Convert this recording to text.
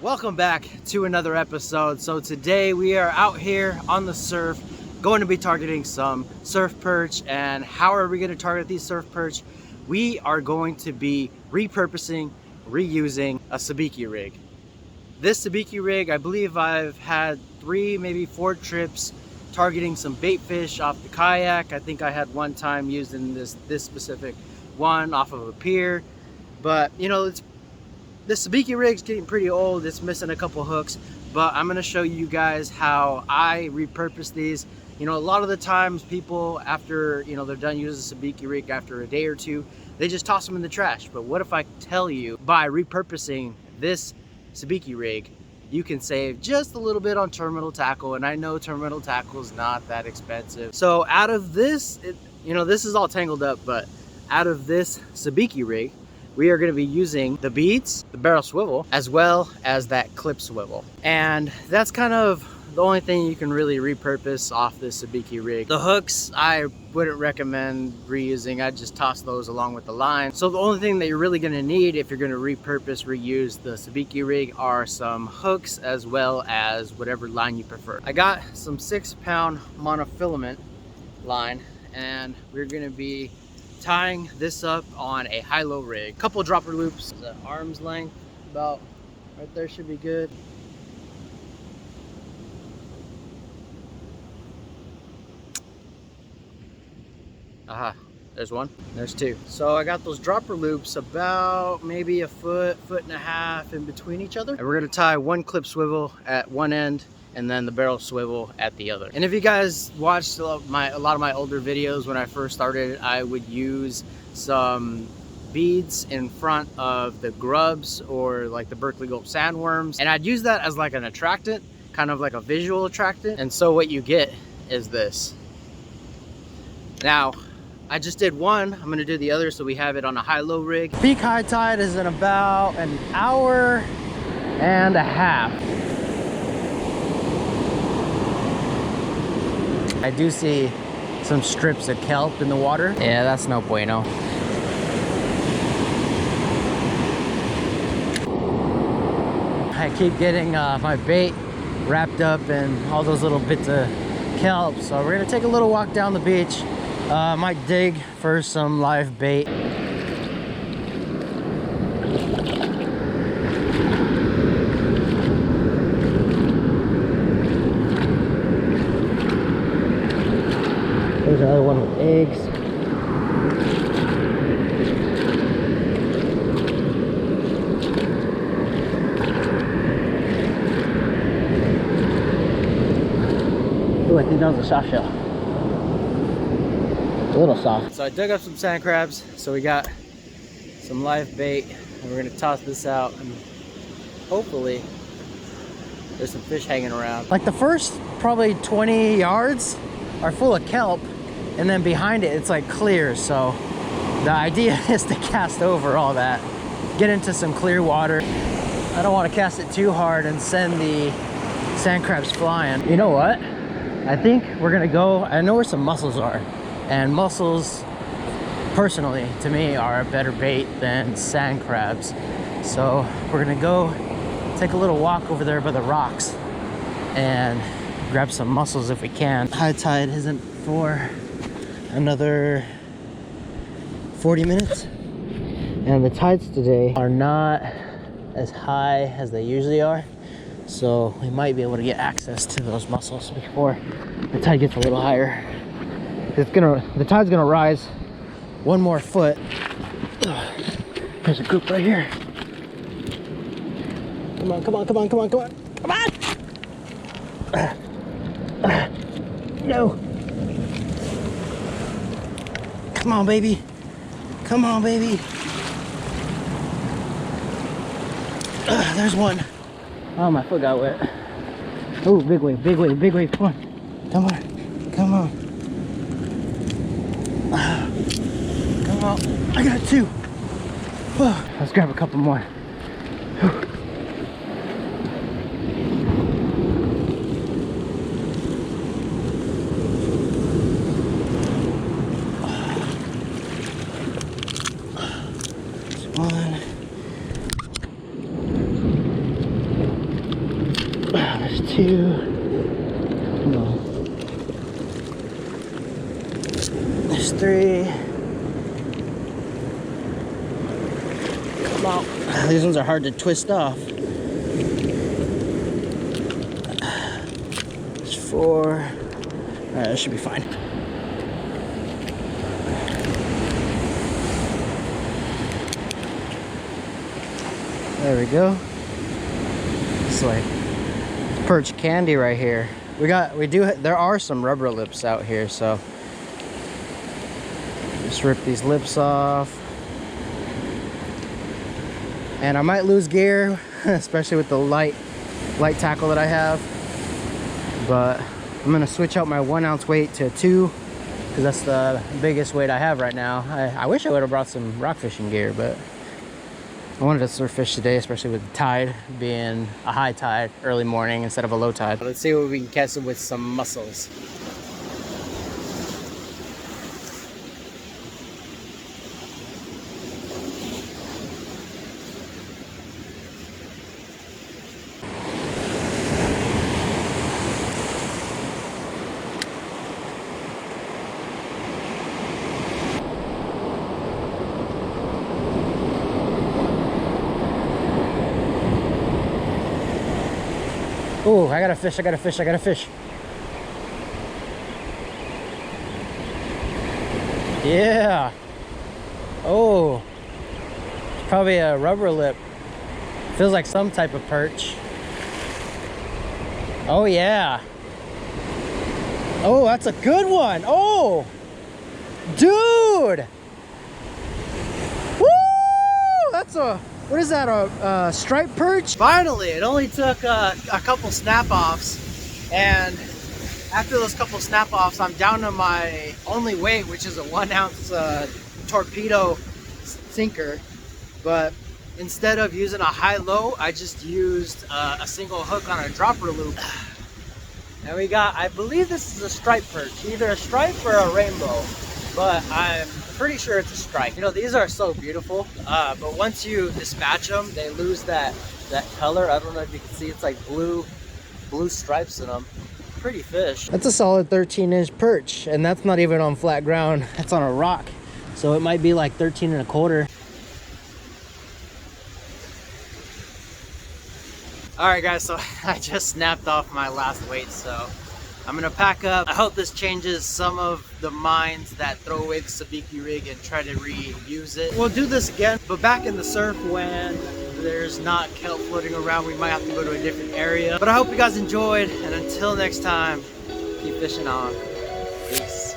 Welcome back to another episode. So today we are out here on the surf, going to be targeting some surf perch. And how are we going to target these surf perch? We are going to be reusing a Sabiki rig. This Sabiki rig, I believe I've had 3, maybe 4 trips targeting some bait fish off the Kayak. I think I had one time using this specific one off of a pier. But you know, this Sabiki rig's getting pretty old. It's missing a couple hooks, but I'm gonna show you guys how I repurpose these. You know, a lot of the times people, after they're done using a Sabiki rig after a day or two, they just toss them in the trash. But what if I tell you, by repurposing this Sabiki rig, you can save just a little bit on terminal tackle? And I know terminal tackle is not that expensive. So out of this, this is all tangled up, but out of this Sabiki rig, we are going to be using the beads, the barrel swivel, as well as that clip swivel. And that's kind of the only thing you can really repurpose off this Sabiki rig. The hooks, I wouldn't recommend reusing. I'd just toss those along with the line. So the only thing that you're really going to need if you're going to reuse the Sabiki rig are some hooks as well as whatever line you prefer. I got some 6-pound monofilament line, and we're going to be tying this up on a high-low rig. Couple dropper loops, the arm's length, about right there should be good. Aha, there's one, there's 2. So I got those dropper loops about maybe a foot and a half in between each other. And we're gonna tie one clip swivel at one end and then the barrel swivel at the other. And if you guys watched a lot of my older videos, when I first started, I would use some beads in front of the grubs or like the Berkeley Gulp sandworms, and I'd use that as like an attractant, kind of like a visual attractant. And so what you get is this. Now, I just did one, I'm gonna do the other so we have it on a high-low rig. Peak high tide is in about an hour and a half. I do see some strips of kelp in the water. Yeah, that's no bueno. I keep getting my bait wrapped up in all those little bits of kelp. So we're gonna take a little walk down the beach. Might dig for some live bait. There's another one with eggs. Oh, I think that was a soft shell. A little soft. So I dug up some sand crabs. So we got some live bait, and we're gonna toss this out, and hopefully there's some fish hanging around. Like the first probably 20 yards are full of kelp, and then behind it, it's like clear. So the idea is to cast over all that, get into some clear water. I don't want to cast it too hard and send the sand crabs flying. You know what? I think we're gonna go, I know where some mussels are, and mussels, personally, to me, are a better bait than sand crabs. So we're gonna go take a little walk over there by the rocks and grab some mussels if we can. High tide isn't for another 40 minutes, and the tides today are not as high as they usually are, so we might be able to get access to those mussels before the tide gets a little higher. The tide's gonna rise one more foot. There's a group right here. Come on, come on, come on, come on, come on, come on! No! Come on, baby. Come on, baby. There's one. Oh, my foot got wet. Oh, big wave, big wave, big wave. Come on. Come on. Come on. Come on. I got 2. Let's grab a couple more. 3. Come on. These ones are hard to twist off. There's 4. Alright, that should be fine. There we go. It's like perch candy right here. There are some rubber lips out here, so just rip these lips off. And I might lose gear, especially with the light tackle that I have. But I'm gonna switch out my 1 ounce weight to 2, because that's the biggest weight I have right now. I wish I would have brought some rock fishing gear, but I wanted to surf fish today, especially with the tide being a high tide early morning instead of a low tide. Let's see what we can catch with some mussels. Oh, I got a fish, I got a fish, I got a fish. Yeah. Oh, it's probably a rubber lip. Feels like some type of perch. Oh yeah. Oh, that's a good one. Oh, dude. Woo! That's a, what is that, a striped perch? Finally, it only took a couple snap-offs, and after those couple snap-offs, I'm down to my only weight, which is a 1 ounce torpedo sinker. But instead of using a high-low, I just used a single hook on a dropper loop. And we got, I believe this is a striped perch, either a stripe or a rainbow, but I'm pretty sure it's a stripe. You know, these are so beautiful, but once you dispatch them, they lose that color. I don't know if you can see, it's like blue stripes in them. Pretty fish. That's a solid 13-inch perch, and that's not even on flat ground. That's on a rock, so it might be like 13 1/4. All right, guys, so I just snapped off my last weight, so I'm gonna pack up. I hope this changes some of the minds that throw away the Sabiki rig and try to reuse it. We'll do this again, but back in the surf when there's not kelp floating around, we might have to go to a different area. But I hope you guys enjoyed, and until next time, keep fishing on. Peace.